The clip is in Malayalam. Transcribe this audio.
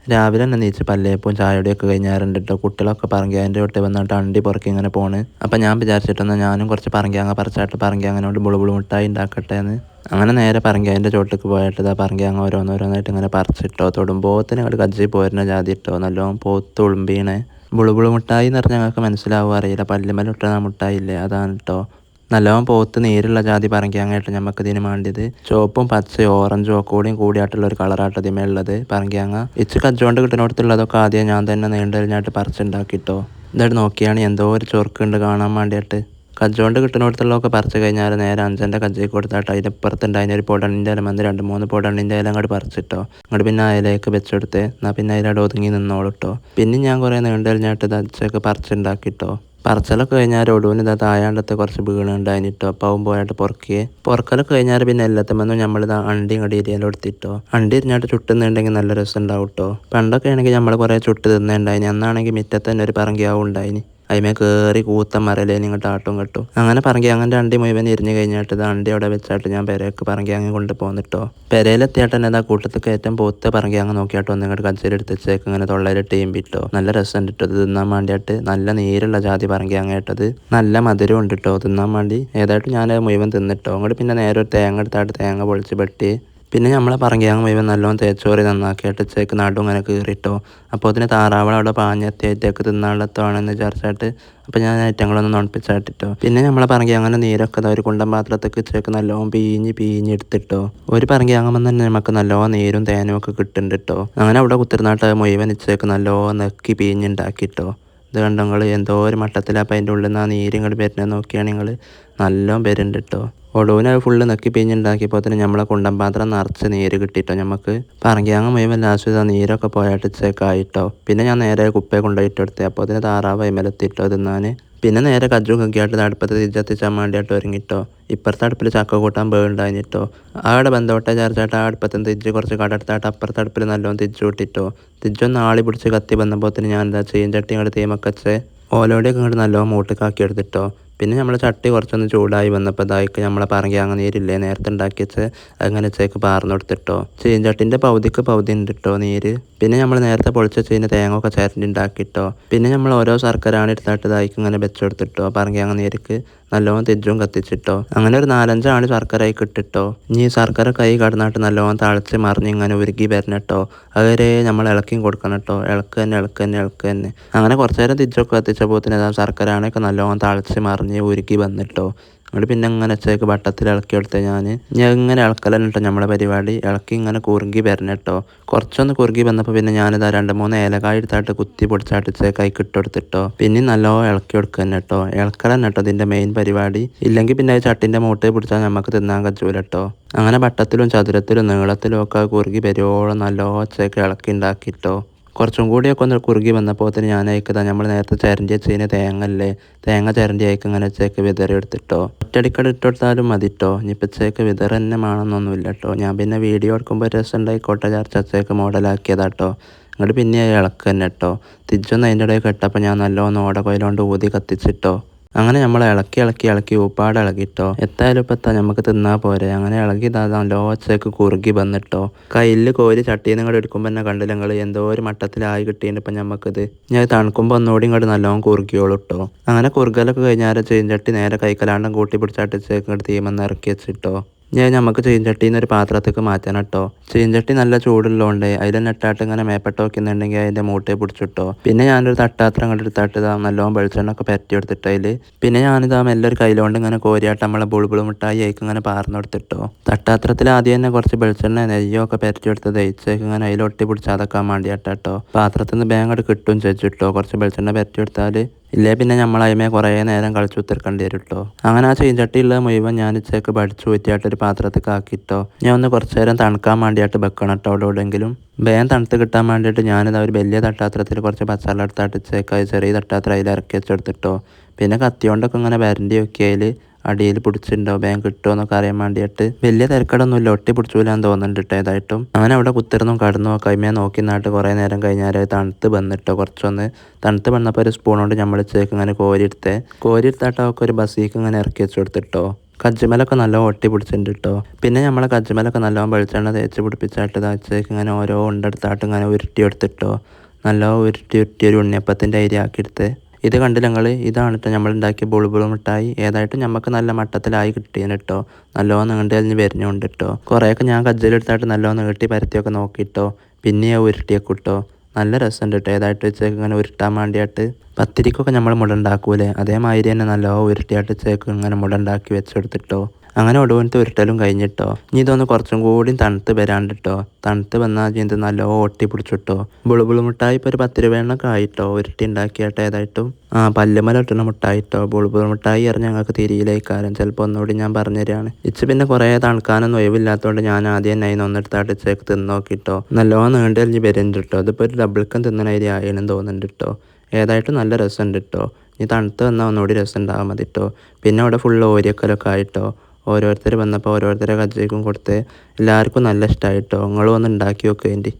രാവിലെ തന്നെ നീച്ച് പല്ലേപ്പും ചായയുടെയൊക്കെ കഴിഞ്ഞാറുണ്ട് കേട്ടോ. കുട്ടികളൊക്കെ പറങ്കിയാൻ്റെ തൊട്ട് വന്നിട്ട് അണ്ടി പുറക്കി ഇങ്ങനെ പോണ്. അപ്പം ഞാൻ വിചാരിച്ചിട്ടൊന്ന് ഞാനും കുറച്ച് പറങ്കിയാങ്ങ പറിച്ചായിട്ട് പറങ്കിയാങ്ങനോട് ബുളുബുളു മിഠായി ഉണ്ടാക്കട്ടെ എന്ന്. അങ്ങനെ നേരെ പറങ്കിയാൻ്റെ ചോട്ടിലേക്ക് പോയിട്ട് ഇതാ പറങ്കിയാങ്ങ ഓരോന്നോരോന്നായിട്ട് ഇങ്ങനെ പറിച്ചിട്ടോ. തൊടുമ്പോത്തിന് അങ്ങോട്ട് കജ്ജി പോരുന്ന ജാതി ഇട്ടോ. നല്ലോണം പോത്ത് ഉളുമ്പീണേ. ബുളുബുളു മിഠായി എന്ന് പറഞ്ഞാൽ ഞങ്ങൾക്ക് മനസ്സിലാവുക അറിയില്ല. പല്ലുമ്മൽ ഇട്ടുന്ന മിഠായി ഇല്ലേ, അതാണ് കേട്ടോ. നല്ലോണം പോത്ത് നീരുള്ള ജാതി പറങ്കിയാങ്ങായിട്ട് നമുക്ക് ഇതിന് വേണ്ടിയത്. ചുവപ്പും പച്ചയും ഓറഞ്ചും ഒക്കെ കൂടിയായിട്ടുള്ള ഒരു കളറായിട്ട് ഇതിമേ ഉള്ളത് പറങ്കിയാങ്ങ. ഇച്ച് കജ്ജോണ്ട് കിട്ടുന്നിടത്തുള്ളതൊക്കെ ആദ്യം ഞാൻ തന്നെ നീണ്ടരിഞ്ഞായിട്ട് പറിച്ചുണ്ടാക്കിട്ടോ. ഇതായിട്ട് നോക്കിയാണ് എന്തോ ഒരു ചൊറുക്കുണ്ട് കാണാൻ വേണ്ടിയിട്ട്. കജ്ജോണ്ട് കിട്ടുന്നിടത്തുള്ളതൊക്കെ പറിച്ച് കഴിഞ്ഞാൽ നേരെ അഞ്ചൻ്റെ കജ്ജയ്ക്ക് കൊടുത്തായിട്ട് അതിൻ്റെ ഇപ്പുറത്തുണ്ട് അതിൻ്റെ പൊടണിൻ്റെ ഇല വന്ന് 2-3 പൊടണിൻ്റെ ഇല അങ്ങോട്ട് പറിച്ചിട്ടോ. അങ്ങോട്ട് പിന്നെ അതിലേക്ക് വെച്ചെടുത്ത് എന്നാൽ പിന്നെ അതിലവിടെ ഒതുങ്ങി നിന്നോളിട്ടോ. പിന്നെ ഞാൻ കുറേ നീണ്ടരിഞ്ഞായിട്ട് ഇതൊക്കെ പറിച്ചുണ്ടാക്കിട്ടോ. പറച്ചലൊക്കെ കഴിഞ്ഞാൽ ഒടുവിന് ഇതാ തായാണ്ടത്തെ കുറച്ച് വീണുണ്ടായിട്ടോ. അപ്പം പോയിട്ട് പൊറക്കലൊക്കെ കഴിഞ്ഞാൽ പിന്നെ എല്ലാത്തുമെന്നും നമ്മളിത് അണ്ടി ഇങ്ങോട്ട് ഇരിയാലും എടുത്തിട്ടോ. അണ്ടി ഇരിഞ്ഞാട്ട് ചുട്ടുന്നുണ്ടെങ്കിൽ നല്ല രസം ഉണ്ടാവും കേട്ടോ. പണ്ടൊക്കെ ആണെങ്കിൽ നമ്മൾ കുറേ ചുട്ട് തിന്നുണ്ടായിന്. അന്നാണെങ്കിൽ മുറ്റത്ത് തന്നെ ഒരു പറങ്കിയാവും ഉണ്ടായിന്. അതിമേ കയറി കൂത്തം മറലേനി ഇങ്ങോട്ട് ആട്ടും കെട്ടും. അങ്ങനെ പറങ്കിയാങ്ങൻ്റെ അണ്ടി മുഴുവൻ ഇരിഞ്ഞ് കഴിഞ്ഞിട്ട് ഇത് അണ്ടി അവിടെ വെച്ചായിട്ട് ഞാൻ പെരേക്ക് പറങ്കിയാങ്ങ കൊണ്ട് പോന്നിട്ടോ. പെരയിലെത്തിയാട്ട് തന്നെ ഇതാ കൂട്ടത്തിൽ കയറ്റം പോത്ത് പറങ്കിയാങ്ങ നോക്കിയാട്ട് ഒന്നിങ്ങോട്ട് കജ്ജയിലെടുത്ത് വെച്ചേക്ക് ഇങ്ങനെ തൊള്ളയിലിട്ട് ഈമ്പിട്ടോ. നല്ല രസം ഇട്ടോ ഇത് തിന്നാൻ വേണ്ടിയിട്ട്. നല്ല നീരുള്ള ജാതി പറങ്കിയാങ്ങ കേട്ടത്. നല്ല മധുരം ഉണ്ട് കേട്ടോ തിന്നാൻ വേണ്ടി. ഏതായിട്ട് ഞാൻ മുഴുവൻ തിന്നിട്ടോ. അങ്ങോട്ട് പിന്നെ നേരെ ഒരു തേങ്ങ എടുത്തായിട്ട് തേങ്ങ പൊളിച്ച് വെട്ടി പിന്നെ നമ്മളെ പറങ്കിയാങ്ങ മുഴുവൻ നല്ലോണം തേച്ചോറി നന്നാക്കിയിട്ട് ചേക്ക് നടും ഇങ്ങനെ കീറിട്ടോ. അപ്പോൾ അതിന് താറാവള അവിടെ പാഞ്ഞെത്തിയായിട്ടേക്ക് തിന്നാളത്താണെന്ന് വിചാരിച്ചായിട്ട് അപ്പോൾ ഞാൻ ഐറ്റങ്ങളൊന്നും നുണപ്പിച്ചായിട്ടിട്ടോ. പിന്നെ നമ്മളെ പറങ്കിയാങ്ങനെ നീരൊക്കെ ഒരു കുണ്ടൻ പാത്രത്തേക്ക് ചേക്ക് നല്ലോണം പിഴിഞ്ഞെടുത്തിട്ടോ. ഒരു പറങ്കിയാങ്ങുമ്പോൾ തന്നെ നമുക്ക് നല്ലോണം നീരും തേനും ഒക്കെ കിട്ടുന്നുണ്ട് കേട്ടോ. അങ്ങനെ അവിടെ കുത്തിരുന്നാട്ട് മുഴുവൻ ഇച്ചേക്ക് നല്ലോണം നെക്കി പിഴിഞ്ഞുണ്ടാക്കിട്ടോ. ഇത് കണ്ടോ നിങ്ങൾ എന്തോ ഒരു മട്ടത്തിലാണ്. അപ്പം അതിൻ്റെ ഉള്ളിൽ നിന്ന് ആ നീരിങ്ങോട്ട് വരുന്നത് നോക്കിയാണ് നിങ്ങൾ നല്ലോണം വരുന്നുണ്ട് കേട്ടോ. ഒടുവിന് അത് ഫുള്ള് നക്കി പിഴിഞ്ഞുണ്ടാക്കിയപ്പോൾ തന്നെ നമ്മളെ കുണ്ടൻ പാത്രം നിറച്ച് നീര് കിട്ടിയിട്ടോ. നമുക്ക് പറങ്കിയാങ്ങ മുഴുവൻ ലാസ്റ്റ് ആ നീരൊക്കെ പോയിട്ട് ചേക്കായിട്ടോ. പിന്നെ ഞാൻ നേരെ കുപ്പയെ കൊണ്ടുപോയിട്ടെടുത്തേ. അപ്പോൾ അതിന് താറാവ് അതിമേലെത്തിട്ടോ തിന്നാൻ. പിന്നെ നേരെ കജ്ജും കക്കിയായിട്ട് അടുപ്പത്ത് തിരിച്ചെത്തിച്ചാൻ വേണ്ടിയിട്ട് ഒരുങ്ങിട്ടോ. ഇപ്പുറത്തെ അടുപ്പിൽ ചക്ക കൂട്ടാൻ വേണ്ടായിട്ടോ. അവിടെ ബന്ധോട്ടെ ചേർച്ചായിട്ട് ആ അടുപ്പത്തും തിരിച്ച് കുറച്ച് കടടുത്തായിട്ട് അപ്പുറത്തെ അടുപ്പിൽ നല്ലോണം തിരിച്ചു കൂട്ടിട്ടോ. തിരിച്ചൊന്ന് ആളി പിടിച്ച് കത്തി വന്നപ്പോൾ തന്നെ ഞാൻ എന്താ ചീഞ്ചട്ടി അങ്ങോട്ട് തീമക്കച്ച് ഓലോടെയൊക്കെ ഇങ്ങോട്ട് നല്ലോണം മൂട്ടിക്കാക്കി എടുത്തിട്ടോ. പിന്നെ നമ്മൾ ചട്ടി കുറച്ചൊന്ന് ചൂടായി വന്നപ്പോൾ ഇതായിക്ക് നമ്മളെ പറങ്കിയാങ്ങ നീരില്ലേ നേരത്തെ ഉണ്ടാക്കി വെച്ച് അങ്ങനെ ചേക്ക് പാർന്നു കൊടുത്തിട്ടോ. ചീഞ്ചട്ടിൻ്റെ പകുതിക്ക് പകുതി ഉണ്ട് കേട്ടോ നീര്. പിന്നെ നമ്മൾ നേരത്തെ പൊളിച്ച് വെച്ചതിന് തേങ്ങ ഒക്കെ ചേരണ്ടി ഉണ്ടാക്കിട്ടോ. പിന്നെ നമ്മൾ ഓരോ ശർക്കരയാണ് എടുത്തിട്ട് ഇതായിക്ക് ഇങ്ങനെ വെച്ചെടുത്തിട്ടോ. പറങ്കിയാങ്ങ നീർക്ക് നല്ലോണം തിരിച്ചും കത്തിച്ചിട്ടോ. അങ്ങനെ ഒരു 4-5 ആണ് ശർക്കര ആയി കിട്ടിട്ടോ. ഇനി ശർക്കര കൈ കടന്നിട്ട് നല്ലോണം തളിച്ച് മറിഞ്ഞ് ഇങ്ങനെ ഉരുക്കി വരണട്ടോ. അതുവരെ നമ്മൾ ഇളക്കിയും കൊടുക്കണം കേട്ടോ. ഇളക്ക് തന്നെ. അങ്ങനെ കുറച്ച് നേരം തിരിച്ചൊക്കെ കത്തിച്ചപ്പോൾ തന്നെ ശർക്കര ആണൊക്കെ നല്ലോണം തളിച്ച് മറിഞ്ഞ് ഉരുക്കി വന്നിട്ടോ. എന്നിട്ട് പിന്നെ ഇങ്ങനെ ചേക്ക് വട്ടത്തിൽ ഇളക്കി എടുത്ത് ഞാൻ ഇങ്ങനെ ഇളക്കലാണ് കേട്ടോ നമ്മളെ പരിപാടി. ഇളക്കി ഇങ്ങനെ കുറുകി വരണം കേട്ടോ. കുറച്ചൊന്ന് കുറുകി വന്നപ്പോൾ പിന്നെ ഞാനിതാ 2-3 ഏലക്കായ എടുത്തായിട്ട് കുത്തി പൊടിച്ചായിട്ട് ചേക്കായി കിട്ടെടുത്തിട്ടോ. പിന്നെ നല്ലോണം ഇളക്കി കൊടുക്കുക തന്നെ കേട്ടോ. ഇളക്കലാണ് കേട്ടോ ഇതിൻ്റെ മെയിൻ പരിപാടി. ഇല്ലെങ്കിൽ പിന്നെ ചട്ടിൻ്റെ മൂട്ടയിൽ പിടിച്ചാൽ നമുക്ക് തിന്നാൻ കജൂല കേട്ടോ. അങ്ങനെ വട്ടത്തിലും ചതുരത്തിലും നീളത്തിലും ഒക്കെ കുറുകി വരുവോളം നല്ലോണം ചേക്ക് ഇളക്കി ഉണ്ടാക്കിട്ടോ. കുറച്ചും കൂടിയൊക്കെ ഒന്ന് കുറുകി വന്നപ്പോൾ തന്നെ ഞാൻ അയക്കതാ നമ്മൾ നേരത്തെ ചിരണ്ടി വെച്ചതിന് തേങ്ങ ചിരണ്ടി അയക്ക് ഇങ്ങനെ ചേക്ക് വിതറി എടുത്തിട്ടോ. ഒറ്റടിക്കട ഇട്ടെടുത്താലും മതിട്ടോ. ഇനിയിപ്പോൾ ചേക്ക് വിതറ് തന്നെ വേണമെന്നൊന്നുമില്ല കേട്ടോ. ഞാൻ പിന്നെ വീഡിയോ എടുക്കുമ്പോൾ രസം ഉണ്ടായിക്കോട്ടെ ചേക്ക് മോഡലാക്കിയതാട്ടോ. അങ്ങോട്ട് പിന്നെ ഇളക്ക് തന്നെ കേട്ടോ. തിരിച്ചൊന്ന് അതിൻ്റെ ഇടയിൽ കെട്ടപ്പോൾ ഞാൻ നല്ലോണം ഓട കൊയിലോണ്ട് ഊതി കത്തിച്ചിട്ടോ. അങ്ങനെ നമ്മൾ ഇളക്കി ഉപ്പാട് ഇളകിട്ടോ. എത്തായാലും ഇപ്പം നമുക്ക് തിന്നാൽ പോരെ. അങ്ങനെ ഇളകി നല്ലോ ചേക്ക് കുറുകി വന്നിട്ടോ. കയ്യിൽ കോരി ചട്ടിയിൽ നിന്ന് ഇങ്ങോട്ട് എടുക്കുമ്പോൾ തന്നെ കണ്ടില്ല നിങ്ങൾ എന്തോ ഒരു മട്ടത്തിലായി കിട്ടിയിട്ട് ഇപ്പം നമുക്കിത് ഞാൻ തണുക്കുമ്പോൾ ഒന്നുകൂടി ഇങ്ങോട്ട് നല്ലോണം കുറുകിയോളൂ കേട്ടോ. അങ്ങനെ കുറുകലൊക്കെ കഴിഞ്ഞാൽ ചീഞ്ചട്ടി നേരെ കൈക്കലാണ്ടം കൂട്ടി പിടിച്ചാട്ട് ചേക്ക് ഇങ്ങോട്ട് തീമെന്ന് ഇറക്കി വെച്ചിട്ടോ. നമുക്ക് ചീഞ്ചട്ടിയിൽ നിന്ന് ഒരു പാത്രത്തേക്ക് മാറ്റണം കേട്ടോ. ചീഞ്ചട്ടി നല്ല ചൂടുള്ളതുകൊണ്ട് അതിൽ നെട്ടാട്ട് ഇങ്ങനെ മേപ്പെട്ട് വെക്കുന്നുണ്ടെങ്കിൽ അതിൻ്റെ മൂട്ടയെ പിടിച്ചിട്ടോ. പിന്നെ ഞാനൊരു തട്ടാത്രം കണ്ട് എടുത്താട്ട് നല്ലോണം വെളിച്ചെണ്ണ ഒക്കെ പരത്തി എടുത്തിട്ട് അതിൽ പിന്നെ ഞാനിതാ മെല്ലൊരു കയ്യിലോണ്ട് ഇങ്ങനെ കോരിയാട്ട് നമ്മളെ ബുളുബുളു മിഠായി ആയിക്ക് ഇങ്ങനെ പാർന്നു എടുത്തിട്ടോ. തട്ടാത്രത്തിൽ ആദ്യം തന്നെ കുറച്ച് വെളിച്ചെണ്ണ നെയ്യോ ഒക്കെ പരത്തി എടുത്ത് ദഹിച്ചേക്ക് ഇങ്ങനെ അതിൽ ഒട്ടി പിടിച്ചാതൊക്കാൻ വേണ്ടിയാട്ടോ. പാത്രത്തിൽ നിന്ന് ബാങ്ങോട്ട് കിട്ടും ചെച്ചിട്ടോ. കുറച്ച് വെളിച്ചെണ്ണ പരത്തി എടുത്താൽ ഇല്ലേ പിന്നെ നമ്മൾ അതിമേ കുറേ നേരം കളിച്ച് ഉത്തിർക്കേണ്ടി വരും കേട്ടോ. അങ്ങനെ ആ ചീഞ്ചട്ടിയുള്ള മുഴുവൻ ഞാൻ ഇച്ചേക്ക് പഠിച്ചു ഊറ്റിയായിട്ട് ഒരു പാത്രത്തിൽ ആക്കിയിട്ടോ. ഞാൻ ഒന്ന് കുറച്ച് നേരം തണുക്കാൻ വേണ്ടിയിട്ട് വെക്കണം കേട്ടോ. അവിടെ എവിടെയെങ്കിലും വേഗം തണുത്ത് കിട്ടാൻ വേണ്ടിയിട്ട് ഞാനിത് ഒരു വലിയ തട്ടാത്രത്തിൽ കുറച്ച് പച്ചവെള്ളം എടുത്തായിട്ട് ഇച്ചേക്കായി ചെറിയ തട്ടാത്രം അതിൽ ഇറക്കി വെച്ചെടുത്തിട്ടോ. പിന്നെ കത്തിയോണ്ടൊക്കെ ഇങ്ങനെ വരണ്ടി വെക്കിയതിൽ അടിയിൽ പിടിച്ചിട്ടുണ്ടോ വേഗം കിട്ടുമോ എന്നൊക്കെ അറിയാൻ വേണ്ടിയിട്ട് വലിയ തിരക്കടൊന്നുമില്ല. ഒട്ടി പിടിച്ചൂലാന്ന് തോന്നുന്നുണ്ട് കേട്ടോ. ഏതായിട്ടും അങ്ങനെ അവിടെ കുത്തിരുന്നും കടന്നു കൈമേ നോക്കി നാട്ട് കുറേ നേരം കഴിഞ്ഞാൽ തണുത്ത് വന്നിട്ടോ. കുറച്ചൊന്ന് തണുത്ത് വന്നപ്പോൾ ഒരു സ്പൂൺ കൊണ്ട് നമ്മൾ ചേക്ക് ഇങ്ങനെ കോരിയെടുത്താട്ടോ ഒക്കെ ഒരു ബസ്സിക്ക് ഇങ്ങനെ ഇറക്കി വെച്ച് കൊടുത്തിട്ടോ. കജ്ജിമലൊക്കെ നല്ല ഒട്ടി പിടിച്ചിട്ടുണ്ട് കേട്ടോ. പിന്നെ നമ്മളെ കജ്ജിമലൊക്കെ നല്ലോണം വെളിച്ചെണ്ണ തേച്ച് പിടിപ്പിച്ചായിട്ട് ഇതാച്ചേക്ക് ഇങ്ങനെ ഓരോ ഉണ്ടെടുത്തായിട്ട് ഇങ്ങനെ ഉരുട്ടിയെടുത്തിട്ടോ. നല്ല ഉരുട്ടി ഉരുട്ടി ഒരു ഉണ്ണിയപ്പത്തിൻ്റെ ഐഡിയ ആക്കിയെടുത്ത്. ഇത് കണ്ടില്ല നിങ്ങൾ, ഇതാണ് കേട്ടോ നമ്മൾ ഉണ്ടാക്കിയ ബുളുബുളു മിഠായി. ഏതായിട്ടും നമുക്ക് നല്ല മട്ടത്തിലായി കിട്ടിയെന്ന് കേട്ടോ. നല്ലോണം നീണ്ട് കഴിഞ്ഞ് വരുന്നുണ്ട് കേട്ടോ. കുറേയൊക്കെ ഞാൻ കജ്ജിലെടുത്തായിട്ട് നല്ലോണം നീട്ടി പരത്തിയൊക്കെ നോക്കിയിട്ടോ. പിന്നെ ഉരുട്ടിയൊക്കെ ഇട്ടോ. നല്ല രസമുണ്ട് കേട്ടോ. ഏതായിട്ട് വെച്ചേക്ക് ഇങ്ങനെ ഉരുട്ടാൻ വേണ്ടിയിട്ട് പത്തിരിക്കൊക്കെ നമ്മൾ മുട ഉണ്ടാക്കൂലേ, അതേമാതിരി തന്നെ നല്ല ഉരുട്ടിയായിട്ട് വെച്ചേക്ക് ഇങ്ങനെ മുട ഉണ്ടാക്കി വെച്ചെടുത്തിട്ടോ. അങ്ങനെ ഒടുവിനത്തെ ഉരുട്ടലും കഴിഞ്ഞിട്ടോ. ഇനി ഇതൊന്ന് കുറച്ചും കൂടി തണുത്ത് വരാണ്ട് കേട്ടോ. തണുത്ത് വന്നാൽ ഇത് നല്ല ഒട്ടി പിടിച്ചിട്ടോ. ബുളുബുളു മിഠായി ഇപ്പോൾ ഒരു 10 രൂപയെണ്ണൊക്കെ ആയിട്ടോ ഉരുട്ടി ഉണ്ടാക്കിയായിട്ട്. ഏതായിട്ടും പല്ലുമല ഇട്ടുന്ന മിഠായിട്ടോ. ബുളുബുളു മിഠായി അറിഞ്ഞ് ഞങ്ങൾക്ക് തിരിയിലേക്കാരം. ചിലപ്പോൾ ഒന്നുകൂടി ഞാൻ പറഞ്ഞുതരാണ്. ഇച്ച് പിന്നെ കുറേ തണുക്കാനൊന്നും ഒഴിവില്ലാത്തതുകൊണ്ട് ഞാൻ ആദ്യം തന്നെ അതിന് ഒന്നെടുത്തായിട്ട് വെച്ചേക്ക് തിന്ന് നോക്കിട്ടോ. നല്ലോണം നീണ്ട് കഴിഞ്ഞ് വരുന്നുണ്ട് കേട്ടോ. ഇതിപ്പോൾ ഒരു ഡബിൾക്കം തിന്നണ ഏരിയ ആയെന്ന് തോന്നുന്നുണ്ട് കേട്ടോ. ഏതായിട്ടും നല്ല രസമുണ്ട് കേട്ടോ. ഇനി തണുത്ത് വന്നാൽ ഒന്നുകൂടി രസം ഉണ്ടാകാൻ മതി കേട്ടോ. പിന്നെ അവിടെ ഫുള്ള് ഓരിയക്കലൊക്കെ ആയിട്ടോ. ഓരോരുത്തർ വന്നപ്പോൾ ഓരോരുത്തരെ കജ്ജയ്ക്കും കൊടുത്ത് എല്ലാവർക്കും നല്ല ഇഷ്ടമായിട്ടോ. നിങ്ങളും ഒന്ന് ഉണ്ടാക്കി നോക്കേണ്ടി.